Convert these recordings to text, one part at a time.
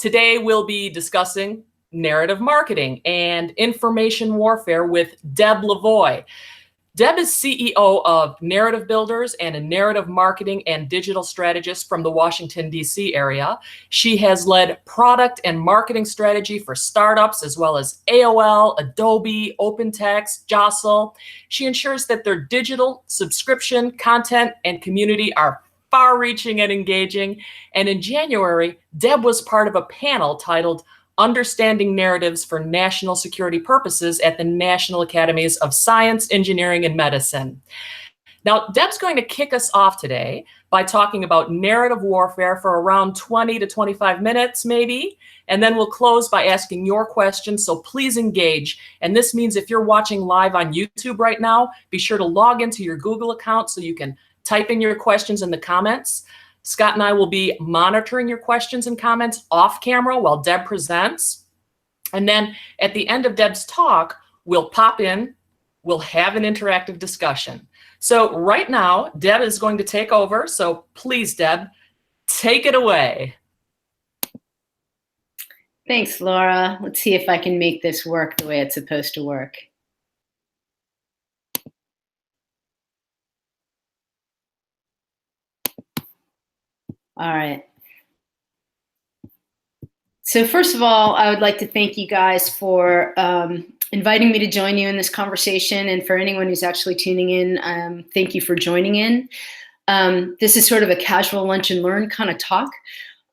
Today we'll be discussing narrative marketing and information warfare with Deb Lavoy. Deb is CEO of Narrative Builders and a narrative marketing and digital strategist from the Washington, D.C. area. She has led product and marketing strategy for startups as well as AOL, Adobe, OpenText, Jostle. She ensures that their digital subscription, content, and community are far-reaching and engaging. And in January, Deb was part of a panel titled Understanding Narratives for National Security Purposes at the National Academies of Science, Engineering, and Medicine. Now, Deb's going to kick us off today by talking about narrative warfare for around 20 to 25 minutes, maybe, and then we'll close by asking your questions, so please engage. And this means if you're watching live on YouTube right now, be sure to log into your Google account so you can type in your questions in the comments. Scott and I will be monitoring your questions and comments off camera while Deb presents. And then at the end of Deb's talk, we'll pop in, we'll have an interactive discussion. So right now, Deb is going to take over. So please, Deb, take it away. Thanks, Laura. Let's see if I can make this work the way it's supposed to work. All right. So first of all, I would like to thank you guys for inviting me to join you in this conversation. And for anyone who's actually tuning in, thank you for joining in. This is sort of a casual lunch and learn kind of talk.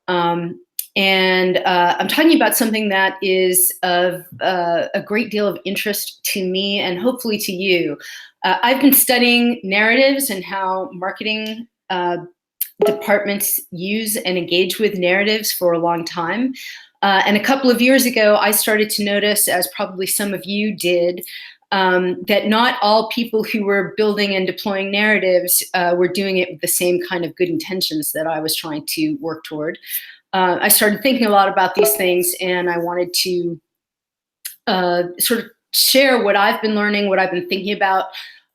I'm talking about something that is of a great deal of interest to me and hopefully to you. I've been studying narratives and how marketing departments use and engage with narratives for a long time. And a couple of years ago, I started to notice, as probably some of you did, that not all people who were building and deploying narratives were doing it with the same kind of good intentions that I was trying to work toward. I started thinking a lot about these things, and I wanted to sort of share what I've been learning, what I've been thinking about,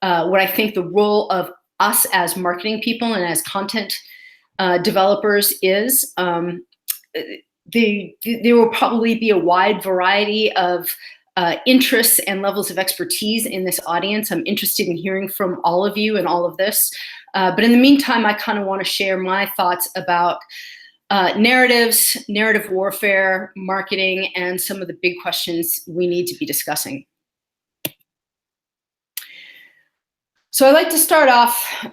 what I think the role of us as marketing people and as content developers is. There will probably be a wide variety of interests and levels of expertise in this audience. I'm interested in hearing from all of you and all of this. But in the meantime, I kind of want to share my thoughts about narratives, narrative warfare, marketing, and some of the big questions we need to be discussing. So I'd like to start off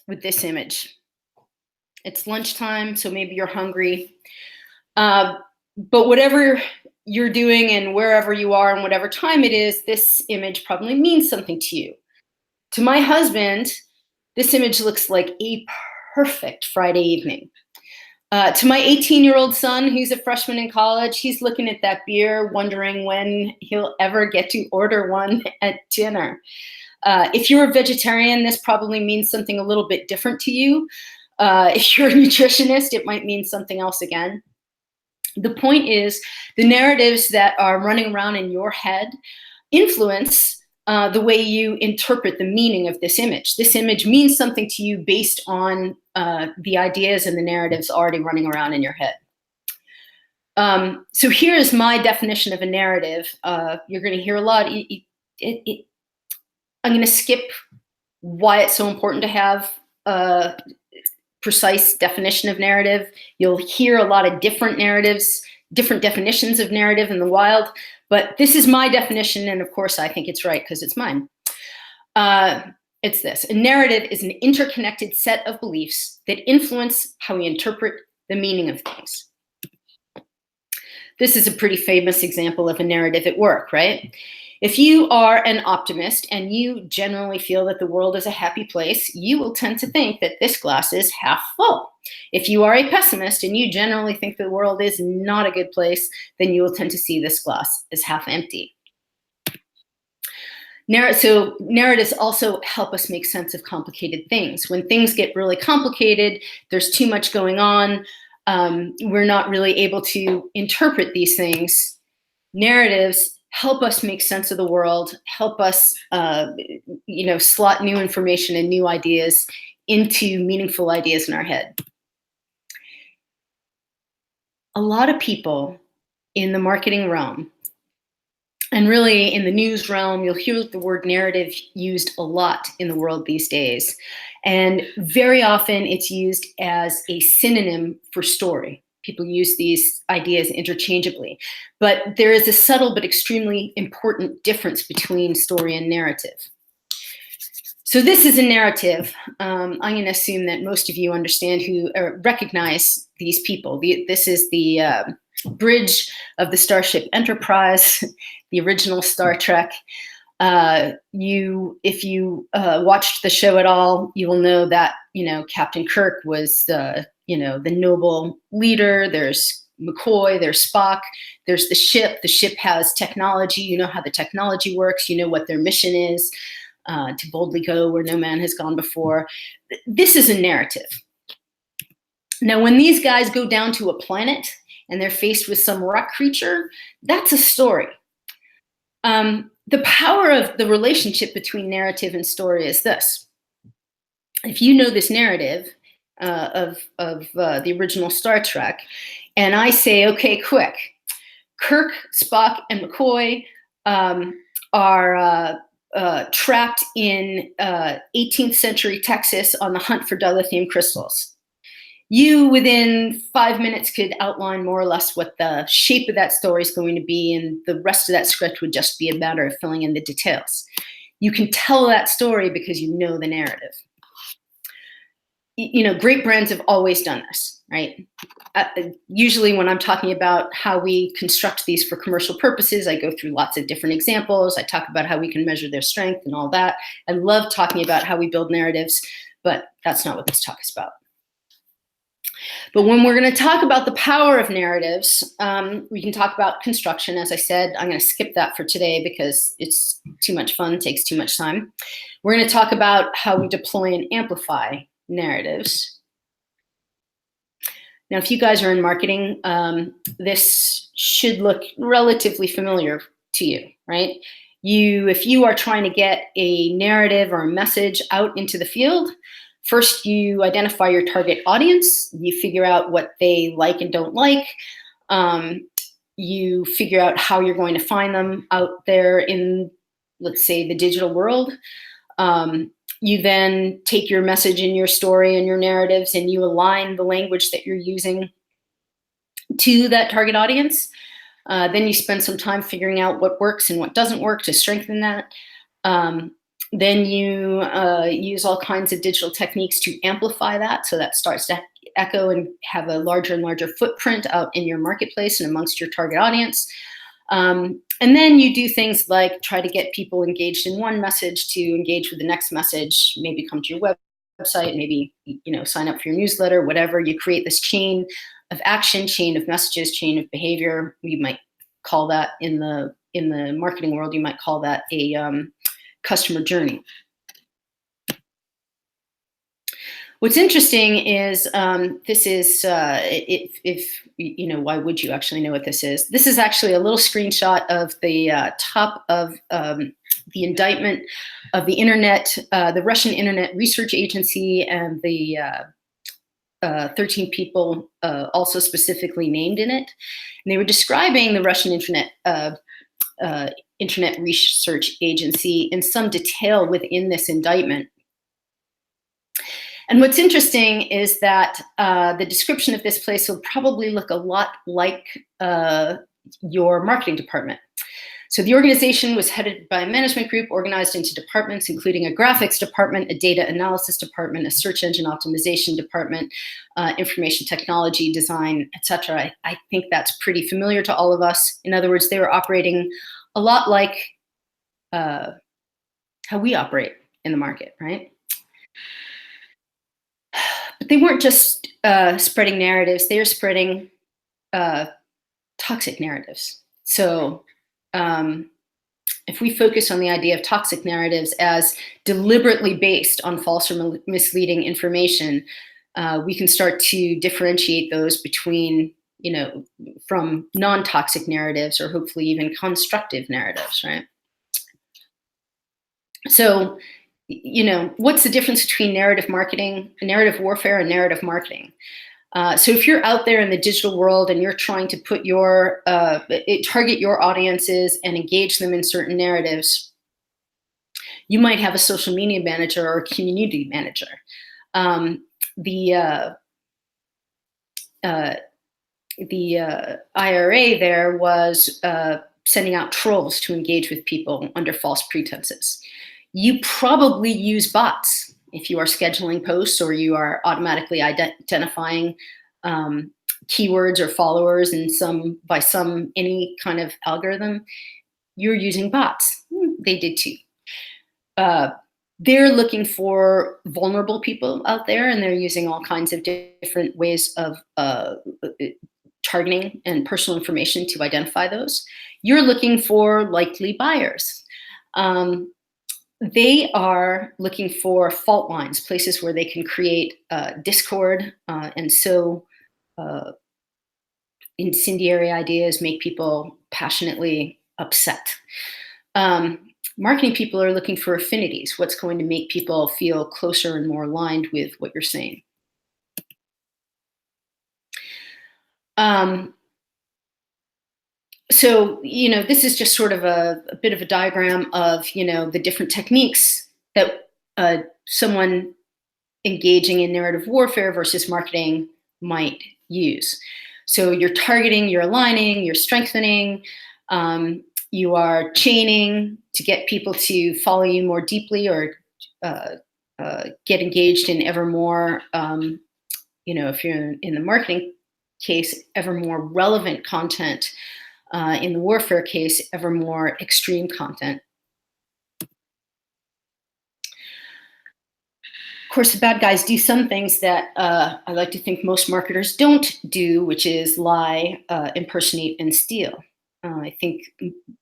with this image. It's lunchtime, so maybe you're hungry. But whatever you're doing and wherever you are and whatever time it is, this image probably means something to you. To my husband, this image looks like a perfect Friday evening. To my 18-year-old son, who's a freshman in college, he's looking at that beer, wondering when he'll ever get to order one at dinner. If you're a vegetarian, this probably means something a little bit different to you. If you're a nutritionist, it might mean something else again. The point is, the narratives that are running around in your head influence the way you interpret the meaning of this image. This image means something to you based on the ideas and the narratives already running around in your head. So here is my definition of a narrative. You're going to hear a lot. I'm going to skip why it's so important to have a precise definition of narrative. You'll hear a lot of different narratives, different definitions of narrative in the wild, but this is my definition, and of course I think it's right because it's mine. It's this: a narrative is an interconnected set of beliefs that influence how we interpret the meaning of things. This is a pretty famous example of a narrative at work, right? If you are an optimist and you generally feel that the world is a happy place, you will tend to think that this glass is half full. If you are a pessimist and you generally think the world is not a good place, then you will tend to see this glass as half empty. So narratives also help us make sense of complicated things. When things get really complicated, there's too much going on, we're not really able to interpret these things. Narratives help us make sense of the world, help us slot new information and new ideas into meaningful ideas in our head. a lot of people in the marketing realm, and really in the news realm, you'll hear the word narrative used a lot in the world these days. And very often it's used as a synonym for story. People use these ideas interchangeably. But there is a subtle but extremely important difference between story and narrative. So this is a narrative. I'm going to assume that most of you understand who or recognize these people. This is the bridge of the Starship Enterprise, the original Star Trek. If you watched the show at all, you will know that Captain Kirk was the noble leader. There's McCoy, there's Spock, there's the ship. The ship has technology. You know how the technology works. You know what their mission is, to boldly go where no man has gone before. This is a narrative. Now, when these guys go down to a planet and they're faced with some rock creature, that's a story. The power of the relationship between narrative and story is this. If you know this narrative of the original Star Trek, and I say, okay, quick, Kirk, Spock, and McCoy are trapped in 18th century Texas on the hunt for dilithium crystals. You, within 5 minutes, could outline more or less what the shape of that story is going to be, and the rest of that script would just be a matter of filling in the details. You can tell that story because you know the narrative. Great brands have always done this, right? Usually when I'm talking about how we construct these for commercial purposes, I go through lots of different examples. I talk about how we can measure their strength and all that. I love talking about how we build narratives, but that's not what this talk is about. But when we're going to talk about the power of narratives, we can talk about construction. As I said, I'm going to skip that for today because it's too much fun, takes too much time. We're going to talk about how we deploy and amplify narratives. Now, if you guys are in marketing, this should look relatively familiar to you, right? If you are trying to get a narrative or a message out into the field, first, you identify your target audience. You figure out what they like and don't like. You figure out how you're going to find them out there in, let's say, the digital world. You then take your message and your story and your narratives and you align the language that you're using to that target audience. Then you spend some time figuring out what works and what doesn't work to strengthen that. Then you use all kinds of digital techniques to amplify that, so that starts to echo and have a larger and larger footprint out in your marketplace and amongst your target audience. And then you do things like try to get people engaged in one message to engage with the next message, maybe come to your website, maybe sign up for your newsletter, whatever. You create this chain of action, chain of messages, chain of behavior. You might call that in the marketing world, you might call that a customer journey. What's interesting is this is, why would you actually know what this is? This is actually a little screenshot of the top of the indictment of the internet, the Russian Internet Research Agency, and the 13 people also specifically named in it. And they were describing the Russian Internet Research Agency in some detail within this indictment. And what's interesting is that the description of this place will probably look a lot like your marketing department. So the organization was headed by a management group organized into departments, including a graphics department, a data analysis department, a search engine optimization department, information technology, design, etc. I think that's pretty familiar to all of us. In other words, they were operating a lot like how we operate in the market, right? But they weren't just spreading narratives, they were spreading toxic narratives. So if we focus on the idea of toxic narratives as deliberately based on false or misleading information, we can start to differentiate those between, from non-toxic narratives or hopefully even constructive narratives, right? So, what's the difference between narrative marketing, narrative warfare, and narrative marketing? So if you're out there in the digital world and you're trying to put target your audiences and engage them in certain narratives, you might have a social media manager or a community manager. The IRA there was sending out trolls to engage with people under false pretenses. You probably use bots if you are scheduling posts or you are automatically identifying keywords or followers in any kind of algorithm. You're using bots. They did too. They're looking for vulnerable people out there, and they're using all kinds of different ways of targeting and personal information to identify those. You're looking for likely buyers. They are looking for fault lines, places where they can create discord and sow incendiary ideas, make people passionately upset. Marketing people are looking for affinities, what's going to make people feel closer and more aligned with what you're saying. So, this is just sort of a bit of a diagram of, the different techniques that someone engaging in narrative warfare versus marketing might use. So you're targeting, you're aligning, you're strengthening, you are chaining to get people to follow you more deeply or get engaged in ever more, if you're in the marketing case, ever more relevant content. In the warfare case, ever more extreme content. Of course, the bad guys do some things that I like to think most marketers don't do, which is lie, impersonate, and steal. I think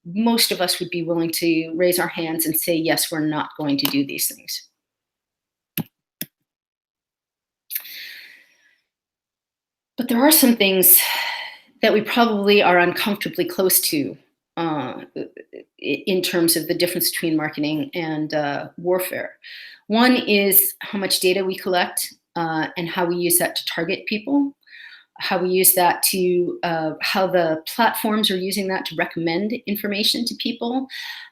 most of us would be willing to raise our hands and say, yes, we're not going to do these things. But there are some things that we probably are uncomfortably close to in terms of the difference between marketing and warfare. One is how much data we collect and how we use that to target people, how we use that to, how the platforms are using that to recommend information to people,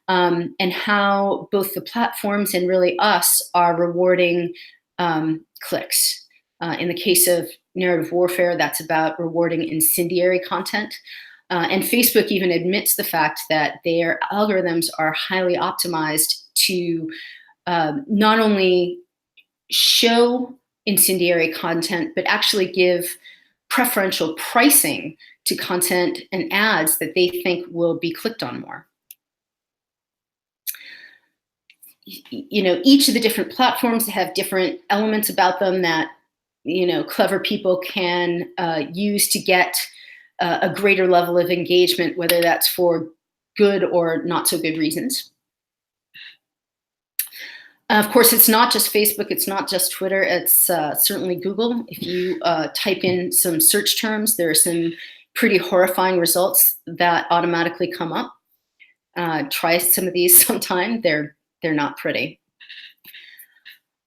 and how both the platforms and really us are rewarding clicks. In the case of narrative warfare, that's about rewarding incendiary content. And Facebook even admits the fact that their algorithms are highly optimized to not only show incendiary content, but actually give preferential pricing to content and ads that they think will be clicked on more. Each of the different platforms have different elements about them that clever people can use to get a greater level of engagement, whether that's for good or not so good reasons. Of course, it's not just Facebook, it's not just Twitter, it's certainly Google. If you type in some search terms, there are some pretty horrifying results that automatically come up. Try some of these sometime, they're not pretty.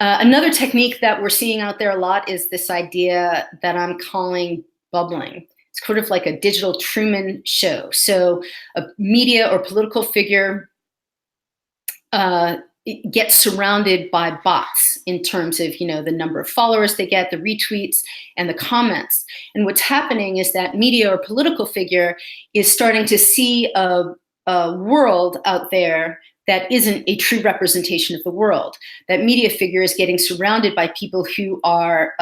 Another technique that we're seeing out there a lot is this idea that I'm calling bubbling. It's sort of like a digital Truman show. So a media or political figure gets surrounded by bots in terms of the number of followers they get, the retweets, and the comments. And what's happening is that media or political figure is starting to see a world out there that isn't a true representation of the world. That media figure is getting surrounded by people who are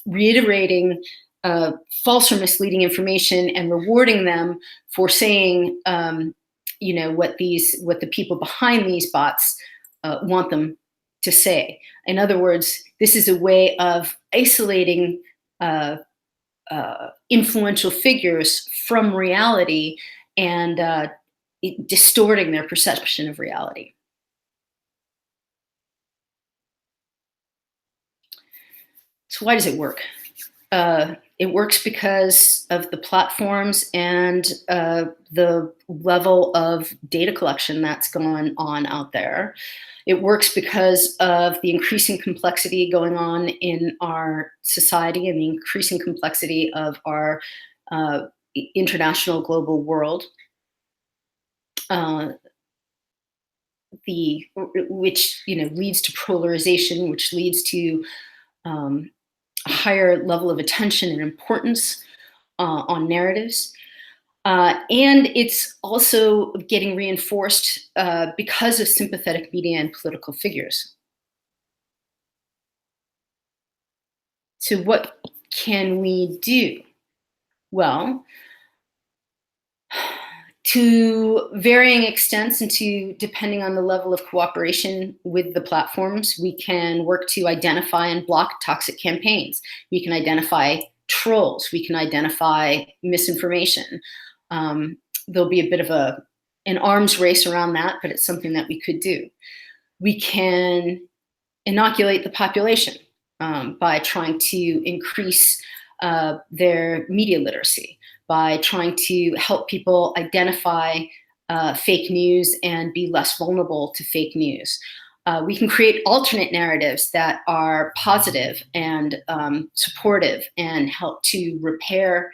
reiterating false or misleading information and rewarding them for saying, what the people behind these bots want them to say. In other words, this is a way of isolating influential figures from reality and distorting their perception of reality. So why does it work? It It works because of the platforms and the level of data collection that's going on out there. It works because of the increasing complexity going on in our society and the increasing complexity of our international global world, which leads to polarization, which leads to a higher level of attention and importance on narratives. And it's also getting reinforced because of sympathetic media and political figures. So what can we do? Well, to varying extents and depending on the level of cooperation with the platforms, we can work to identify and block toxic campaigns. We can identify trolls. We can identify misinformation. There'll be a bit of an arms race around that, but it's something that we could do. We can inoculate the population by trying to increase their media literacy, by trying to help people identify fake news and be less vulnerable to fake news. We can create alternate narratives that are positive and supportive and help to repair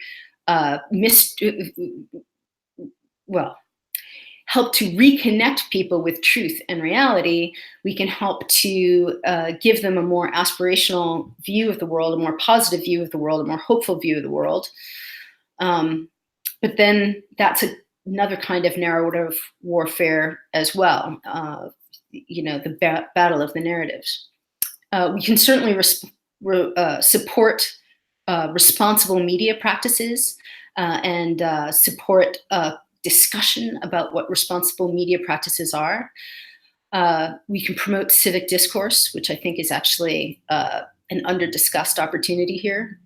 help to reconnect people with truth and reality. We can help to give them a more aspirational view of the world, a more positive view of the world, a more hopeful view of the world. But then that's another kind of narrative warfare as well, the battle of the narratives. We can certainly support responsible media practices and support discussion about what responsible media practices are. We can promote civic discourse, which I think is actually an under-discussed opportunity here.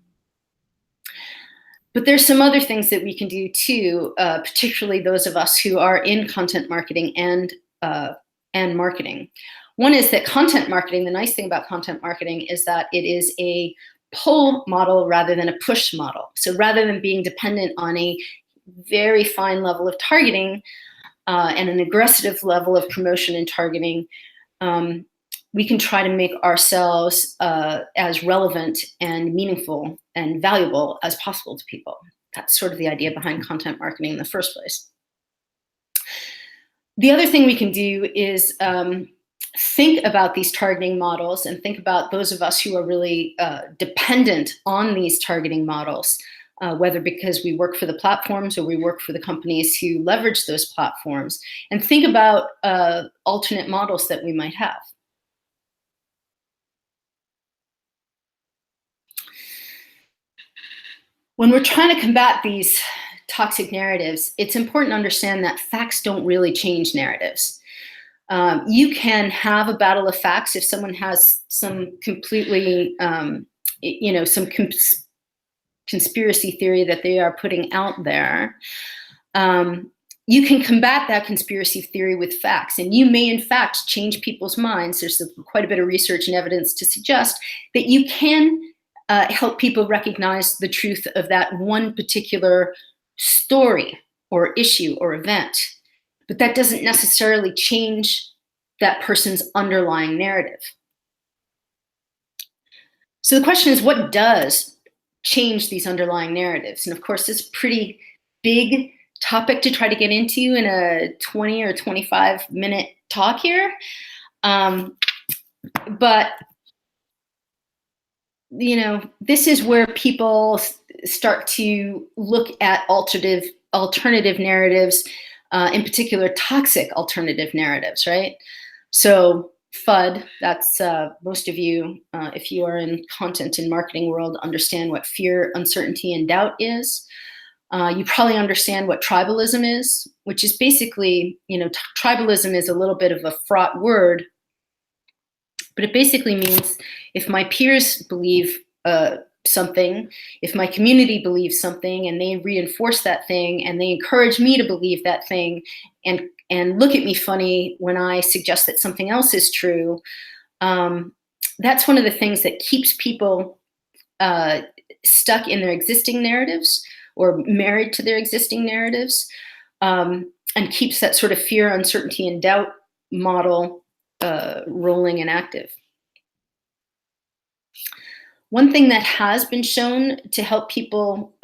But there's some other things that we can do too, particularly those of us who are in content marketing and marketing. One is that content marketing, the nice thing about content marketing is that it is a pull model rather than a push model. So rather than being dependent on a very fine level of targeting and an aggressive level of promotion and targeting, we can try to make ourselves as relevant and meaningful and valuable as possible to people. That's sort of the idea behind content marketing in the first place. The other thing we can do is think about these targeting models and think about those of us who are really dependent on these targeting models, whether because we work for the platforms or we work for the companies who leverage those platforms, and think about alternate models that we might have. When we're trying to combat these toxic narratives, it's important to understand that facts don't really change narratives. You can have a battle of facts if someone has some completely, conspiracy theory that they are putting out there. You can combat that conspiracy theory with facts, and you may in fact change people's minds. There's quite a bit of research and evidence to suggest that you can help people recognize the truth of that one particular story or issue or event. But that doesn't necessarily change that person's underlying narrative. So the question is, what does change these underlying narratives? And of course, it's a pretty big topic to try to get into in a 20 or 25 minute talk here. But this is where people start to look at alternative narratives, in particular toxic alternative narratives, right? So FUD, that's most of you, if you are in content and marketing world, understand what fear, uncertainty, and doubt is. You probably understand what tribalism is, which is basically, tribalism is a little bit of a fraught word, but it basically means if my peers believe something, if my community believes something and they reinforce that thing and they encourage me to believe that thing and look at me funny when I suggest that something else is true, that's one of the things that keeps people stuck in their existing narratives or married to their existing narratives, and keeps that sort of fear, uncertainty, and doubt model rolling and active. One thing that has been shown to help people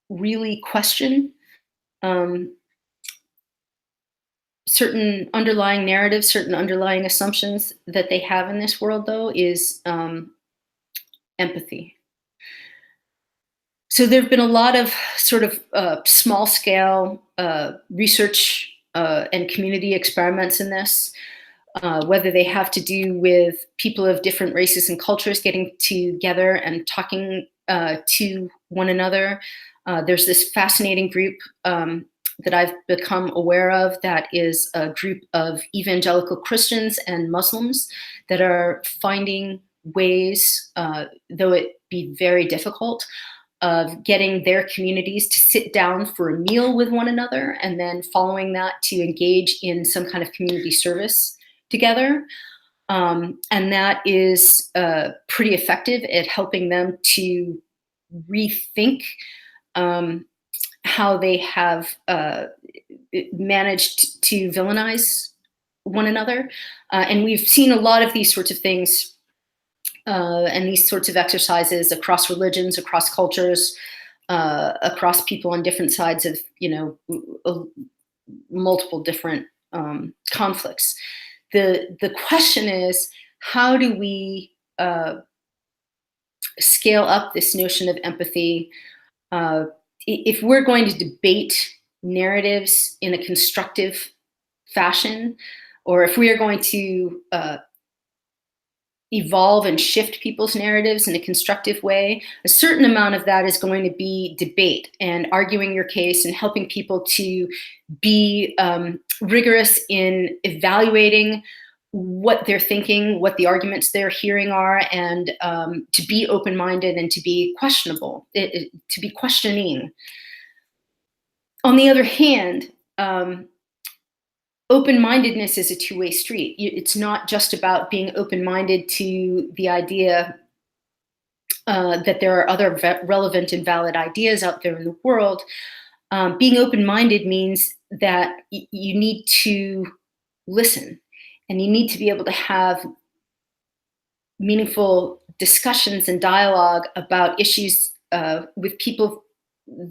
really question certain underlying narratives, certain underlying assumptions that they have in this world, though, is empathy. So there have been a lot of sort of small scale research and community experiments in this, whether they have to do with people of different races and cultures getting together and talking to one another. There's this fascinating group that I've become aware of that is a group of evangelical Christians and Muslims that are finding ways, though it be very difficult, of getting their communities to sit down for a meal with one another, and then following that to engage in some kind of community service together. And that is pretty effective at helping them to rethink how they have managed to villainize one another. And we've seen a lot of these sorts of things and these sorts of exercises across religions, across cultures, across people on different sides of, multiple different conflicts. The question is, how do we scale up this notion of empathy? If we're going to debate narratives in a constructive fashion, or if we are going to evolve and shift people's narratives in a constructive way, a certain amount of that is going to be debate and arguing your case and helping people to be rigorous in evaluating what they're thinking, what the arguments they're hearing are, and to be open-minded and to be questionable, to be questioning. On the other hand, open-mindedness is a two-way street. It's not just about being open-minded to the idea that there are other relevant and valid ideas out there in the world. Being open-minded means that you need to listen, and you need to be able to have meaningful discussions and dialogue about issues with people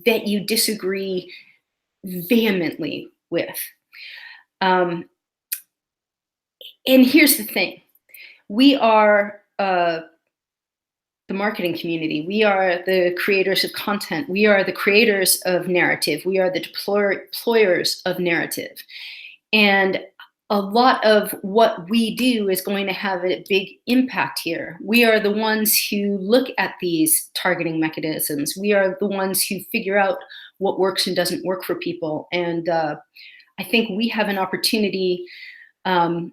that you disagree vehemently with. And here's the thing. We are the marketing community. We are the creators of content. We are the creators of narrative. We are the deployers of narrative. And a lot of what we do is going to have a big impact here. We are the ones who look at these targeting mechanisms. We are the ones who figure out what works and doesn't work for people. And I think we have an opportunity, an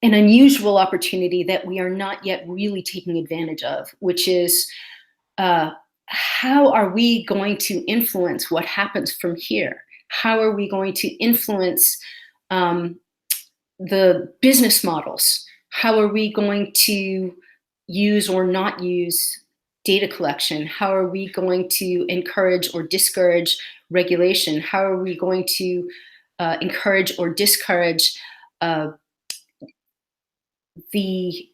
unusual opportunity that we are not yet really taking advantage of, which is how are we going to influence what happens from here? How are we going to influence the business models? How are we going to use or not use data collection? How are we going to encourage or discourage regulation? How are we going to encourage or discourage the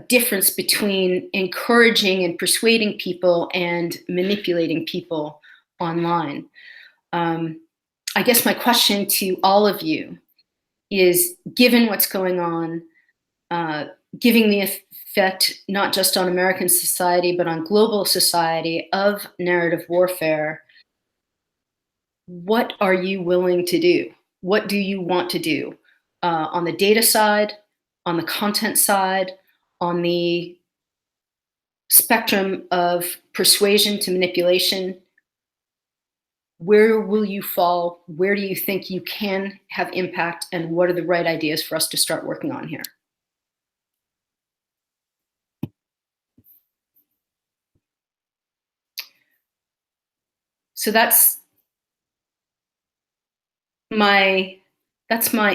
difference between encouraging and persuading people and manipulating people online? I guess my question to all of you is, given what's going on, giving the effect not just on American society, but on global society of narrative warfare, what are you willing to do? What do you want to do on the data side, on the content side, on the spectrum of persuasion to manipulation? Where will you fall? Where do you think you can have impact? And what are the right ideas for us to start working on here? So that's my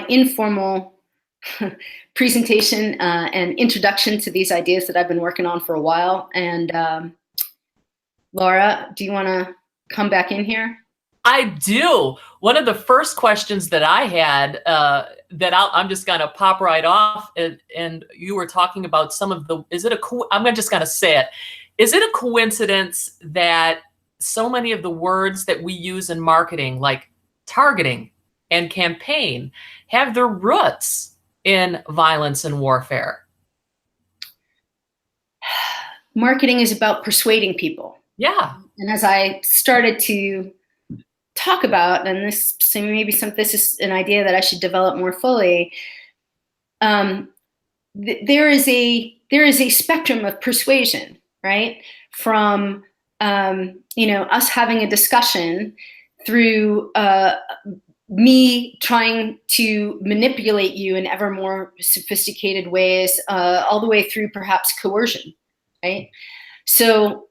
informal presentation and introduction to these ideas that I've been working on for a while. And Laura, do you want to come back in here? I do. One of the first questions that I had that I'm just going to pop right off, and you were talking about some of the, I'm just going to say it. Is it a coincidence that so many of the words that we use in marketing, like targeting and campaign, have their roots in violence and warfare? Marketing is about persuading people. Yeah. And as I started to talk about, and this is an idea that I should develop more fully, there is a spectrum of persuasion, right? From us having a discussion through me trying to manipulate you in ever more sophisticated ways, all the way through perhaps coercion, right? So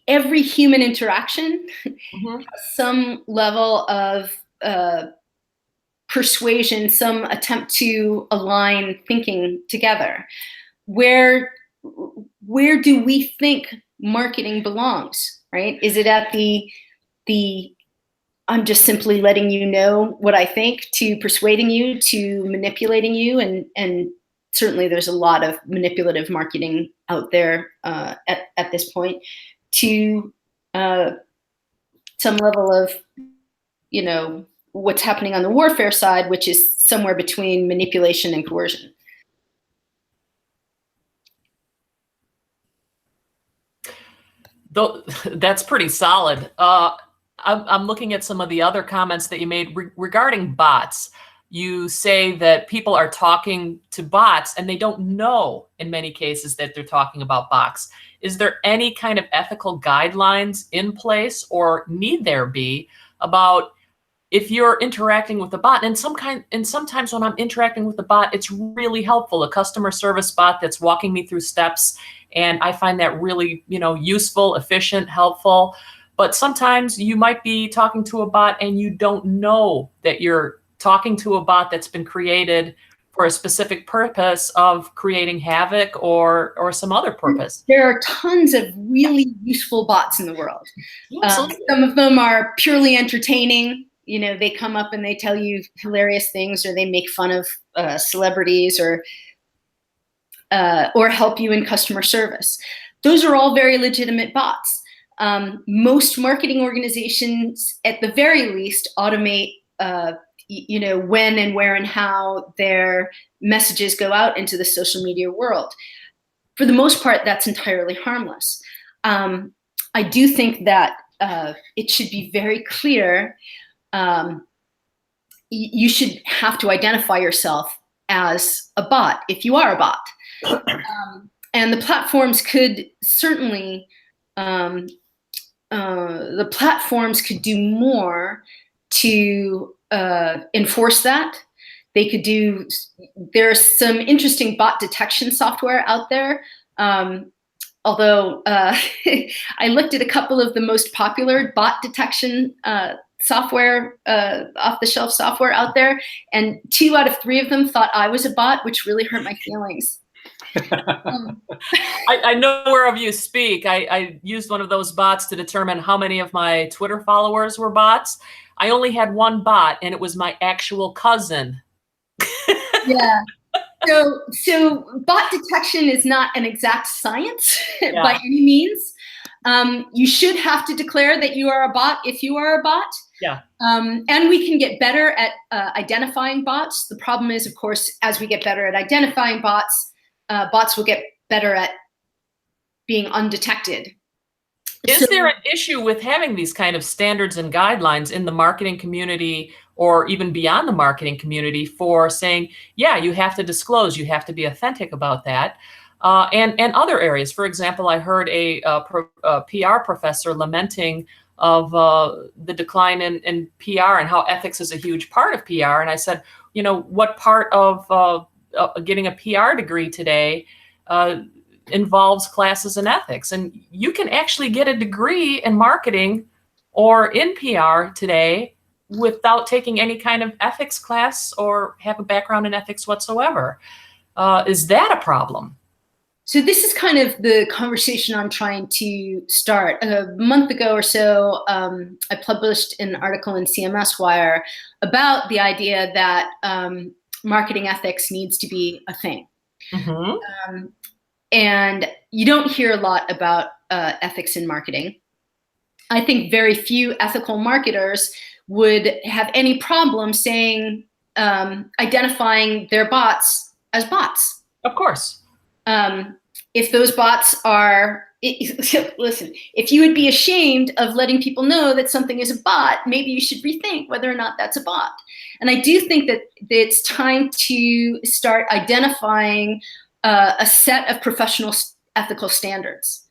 every human interaction has some level of persuasion, some attempt to align thinking together. Where do we think marketing belongs, right? Is it at the I'm just simply letting you know what I think, to persuading you, to manipulating you, and certainly there's a lot of manipulative marketing out there at this point, to some level of, what's happening on the warfare side, which is somewhere between manipulation and coercion. That's pretty solid. I'm looking at some of the other comments that you made regarding bots. You say that people are talking to bots and they don't know in many cases that they're talking about bots. Is there any kind of ethical guidelines in place, or need there be, about if you're interacting with a bot? And sometimes when I'm interacting with a bot, it's really helpful. A customer service bot that's walking me through steps, and I find that really, useful, efficient, helpful. But sometimes you might be talking to a bot and you don't know that you're talking to a bot that's been created for a specific purpose of creating havoc or some other purpose. There are tons of really useful bots in the world. Some of them are purely entertaining. They come up and they tell you hilarious things, or they make fun of celebrities, or help you in customer service. Those are all very legitimate bots. Most marketing organizations, at the very least, automate when and where and how their messages go out into the social media world. For the most part, that's entirely harmless. I do think that it should be very clear. You should have to identify yourself as a bot if you are a bot. And the platforms could certainly, do more to enforce that. There's some interesting bot detection software out there. Although I looked at a couple of the most popular bot detection software, off-the-shelf software out there, and 2 out of 3 of them thought I was a bot, which really hurt my feelings. I know whereof you speak. I used one of those bots to determine how many of my Twitter followers were bots. I only had one bot, and it was my actual cousin. Yeah. So bot detection is not an exact science by any means. You should have to declare that you are a bot if you are a bot. Yeah. And we can get better at identifying bots. The problem is, of course, as we get better at identifying bots, bots will get better at being undetected. Is there an issue with having these kind of standards and guidelines in the marketing community, or even beyond the marketing community, for saying, yeah, you have to disclose, you have to be authentic about that, and other areas? For example, I heard a PR professor lamenting of the decline in PR and how ethics is a huge part of PR. And I said, what part of getting a PR degree today involves classes in ethics? And you can actually get a degree in marketing or in PR today without taking any kind of ethics class or have a background in ethics whatsoever. Is that a problem? So this is kind of the conversation I'm trying to start. A month ago or so, I published an article in CMS Wire about the idea that marketing ethics needs to be a thing. Mm-hmm. And you don't hear a lot about ethics in marketing. I think very few ethical marketers would have any problem saying, identifying their bots as bots. Of course. If those bots are, listen, if you would be ashamed of letting people know that something is a bot, maybe you should rethink whether or not that's a bot. And I do think that it's time to start identifying a set of professional ethical standards.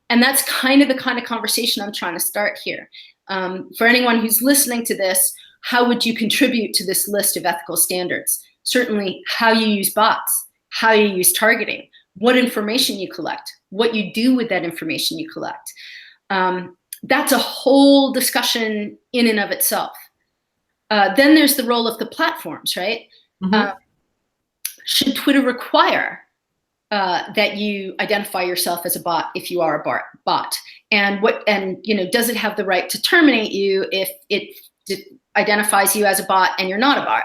And that's kind of conversation I'm trying to start here. For anyone who's listening to this, how would you contribute to this list of ethical standards? Certainly how you use bots, how you use targeting, what information you collect, what you do with that information you collect. That's a whole discussion in and of itself. Then there's the role of the platforms, right? Mm-hmm. Should Twitter require that you identify yourself as a bot if you are a bot? And does it have the right to terminate you if it identifies you as a bot and you're not a bot?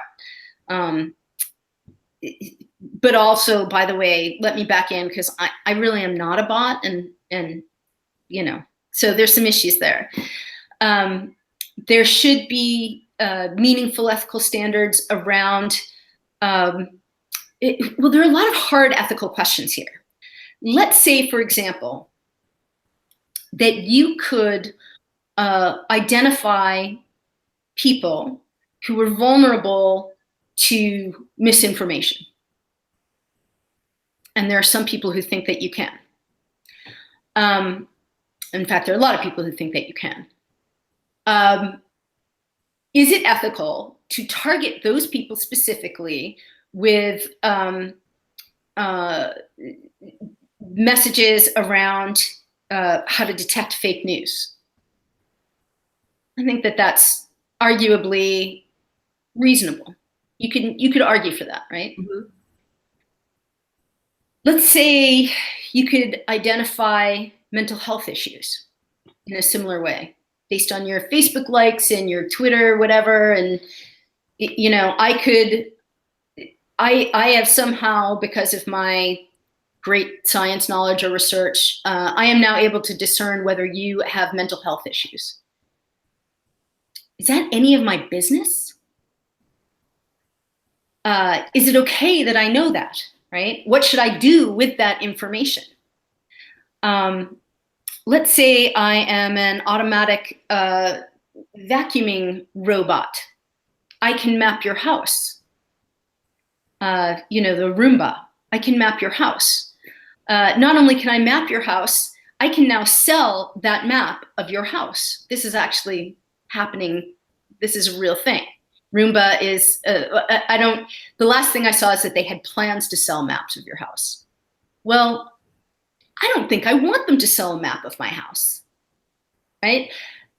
But also, by the way, let me back in because I really am not a bot, and so there's some issues there. There should be meaningful ethical standards around. Well, there are a lot of hard ethical questions here. Let's say, for example, that you could identify people who were vulnerable to misinformation. And there are some people who think that you can. In fact, there are a lot of people who think that you can. Is it ethical to target those people specifically with messages around how to detect fake news? I think that that's arguably reasonable. You could argue for that, right? Mm-hmm. Let's say you could identify mental health issues in a similar way based on your Facebook likes and your Twitter, whatever. And, I have somehow, because of my great science knowledge or research, I am now able to discern whether you have mental health issues. Is that any of my business? Is it okay that I know that, right? What should I do with that information? Let's say I am an automatic vacuuming robot. I can map your house. The Roomba. I can map your house. Not only can I map your house, I can now sell that map of your house. This is actually happening. This is a real thing. Roomba is, the last thing I saw is that they had plans to sell maps of your house. Well, I don't think I want them to sell a map of my house, right?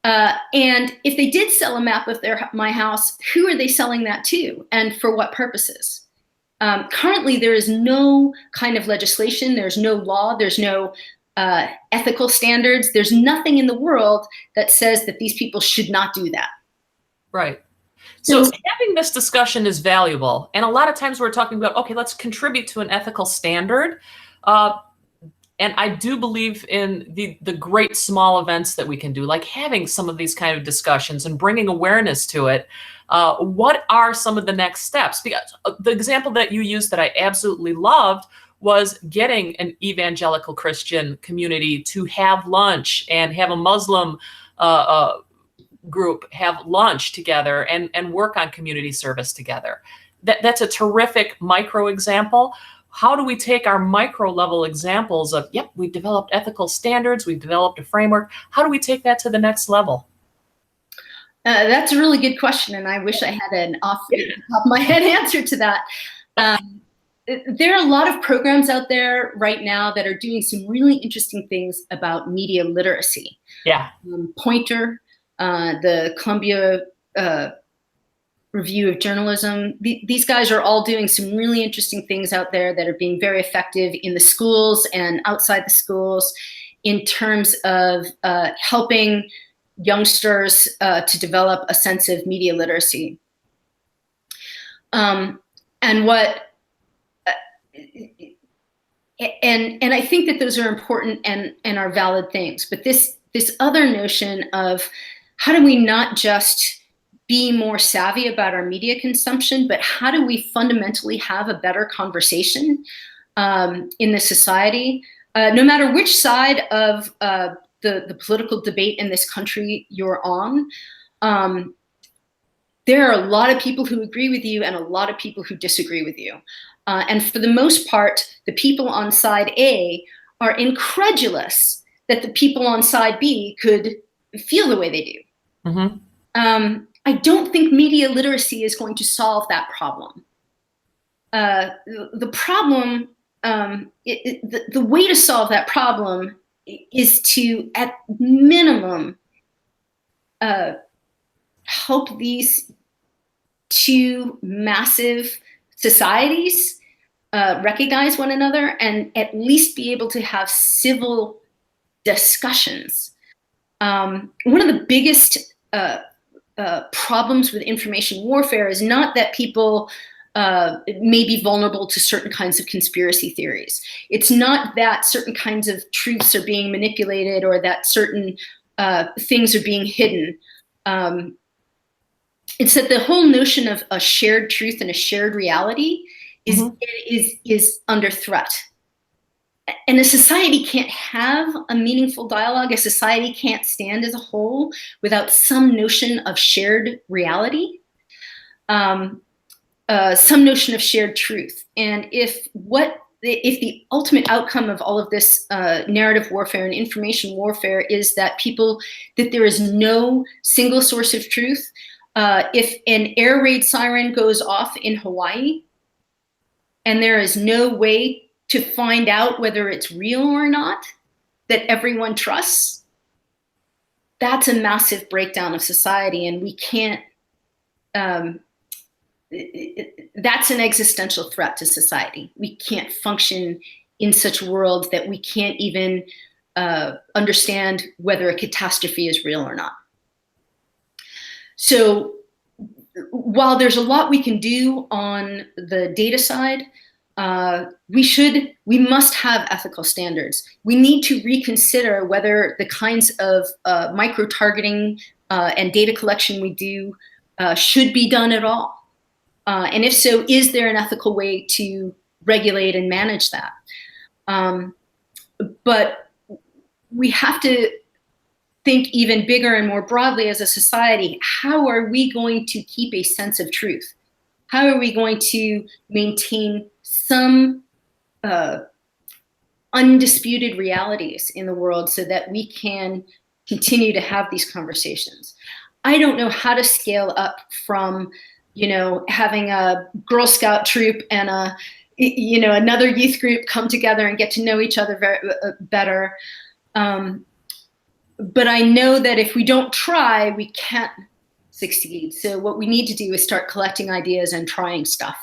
And if they did sell a map of my house, who are they selling that to and for what purposes? Currently, there is no kind of legislation, there's no law, there's no ethical standards, there's nothing in the world that says that these people should not do that. Right. So having this discussion is valuable. And a lot of times we're talking about, okay, let's contribute to an ethical standard. And I do believe in the great small events that we can do, like having some of these kind of discussions and bringing awareness to it. What are some of the next steps? Because the example that you used that I absolutely loved was getting an evangelical Christian community to have lunch and have a Muslim group have lunch together and work on community service together. That's a terrific micro example. How do we take our micro level examples of, yep, we've developed ethical standards, we've developed a framework. How do we take that to the next level? That's a really good question. And I wish I had an off the top of my head answer to that. There are a lot of programs out there right now that are doing some really interesting things about media literacy. Yeah. Pointer, the Columbia Review of Journalism. These guys are all doing some really interesting things out there that are being very effective in the schools and outside the schools in terms of helping youngsters to develop a sense of media literacy. And I think that those are important and are valid things. But this other notion of how do we not just be more savvy about our media consumption, but how do we fundamentally have a better conversation in the society, no matter which side of the political debate in this country you're on. There are a lot of people who agree with you and a lot of people who disagree with you. And for the most part, the people on side A are incredulous that the people on side B could feel the way they do. Mm-hmm. I don't think media literacy is going to solve that problem. The problem, the way to solve that problem is to, at minimum, help these two massive societies recognize one another and at least be able to have civil discussions. One of the biggest problems with information warfare is not that people may be vulnerable to certain kinds of conspiracy theories. It's not that certain kinds of truths are being manipulated or that certain things are being hidden. It's that the whole notion of a shared truth and a shared reality is under threat. And a society can't have a meaningful dialogue. A society can't stand as a whole without some notion of shared reality, some notion of shared truth. And if the ultimate outcome of all of this narrative warfare and information warfare is that there is no single source of truth, if an air raid siren goes off in Hawaii and there is no way to find out whether it's real or not, that everyone trusts, that's a massive breakdown of society, and we can't, that's an existential threat to society. We can't function in such a world that we can't even understand whether a catastrophe is real or not. So while there's a lot we can do on the data side, we must have ethical standards. We need to reconsider whether the kinds of micro-targeting and data collection we do should be done at all. And if so, is there an ethical way to regulate and manage that? But we have to think even bigger and more broadly as a society. How are we going to keep a sense of truth? How are we going to maintain some undisputed realities in the world so that we can continue to have these conversations? I don't know how to scale up from, having a Girl Scout troop and another youth group come together and get to know each other better. But I know that if we don't try, we can't succeed. So what we need to do is start collecting ideas and trying stuff.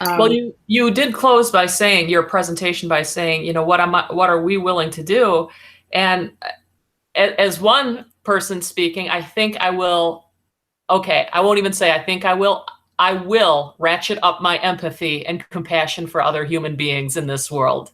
Well, you did close by saying your presentation by saying, what are we willing to do? And as one person speaking, I think I will. Okay, I won't even say I think I will. I will ratchet up my empathy and compassion for other human beings in this world.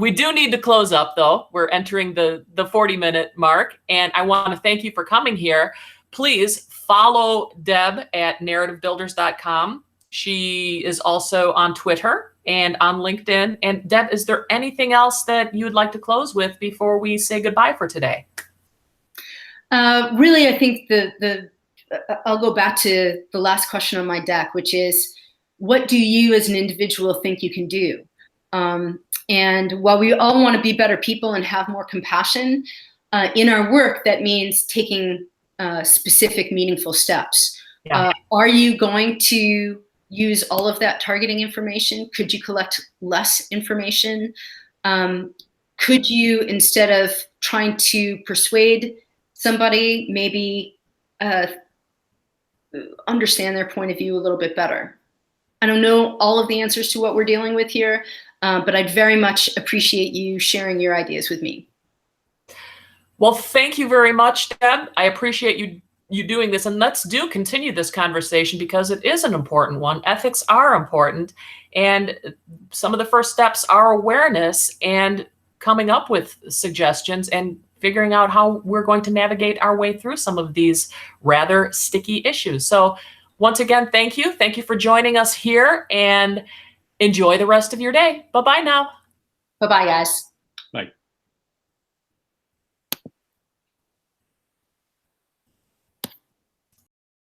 We do need to close up, though. We're entering the 40-minute mark, and I want to thank you for coming here. Please follow Deb at narrativebuilders.com. She is also on Twitter and on LinkedIn. And Deb, is there anything else that you would like to close with before we say goodbye for today? Really, I think I'll go back to the last question on my deck, which is, what do you as an individual think you can do? And while we all want to be better people and have more compassion, in our work, that means taking specific, meaningful steps. Yeah. Are you going to use all of that targeting information? Could you collect less information? Could you, instead of trying to persuade somebody, maybe understand their point of view a little bit better. I don't know all of the answers to what we're dealing with here, but I'd very much appreciate you sharing your ideas with me. Well, thank you very much, Deb. I appreciate you doing this, and let's continue this conversation because it is an important one. Ethics are important, and some of the first steps are awareness and coming up with suggestions and figuring out how we're going to navigate our way through some of these rather sticky issues. So once again, thank you. Thank you for joining us here, and enjoy the rest of your day. Bye-bye now. Bye-bye, guys.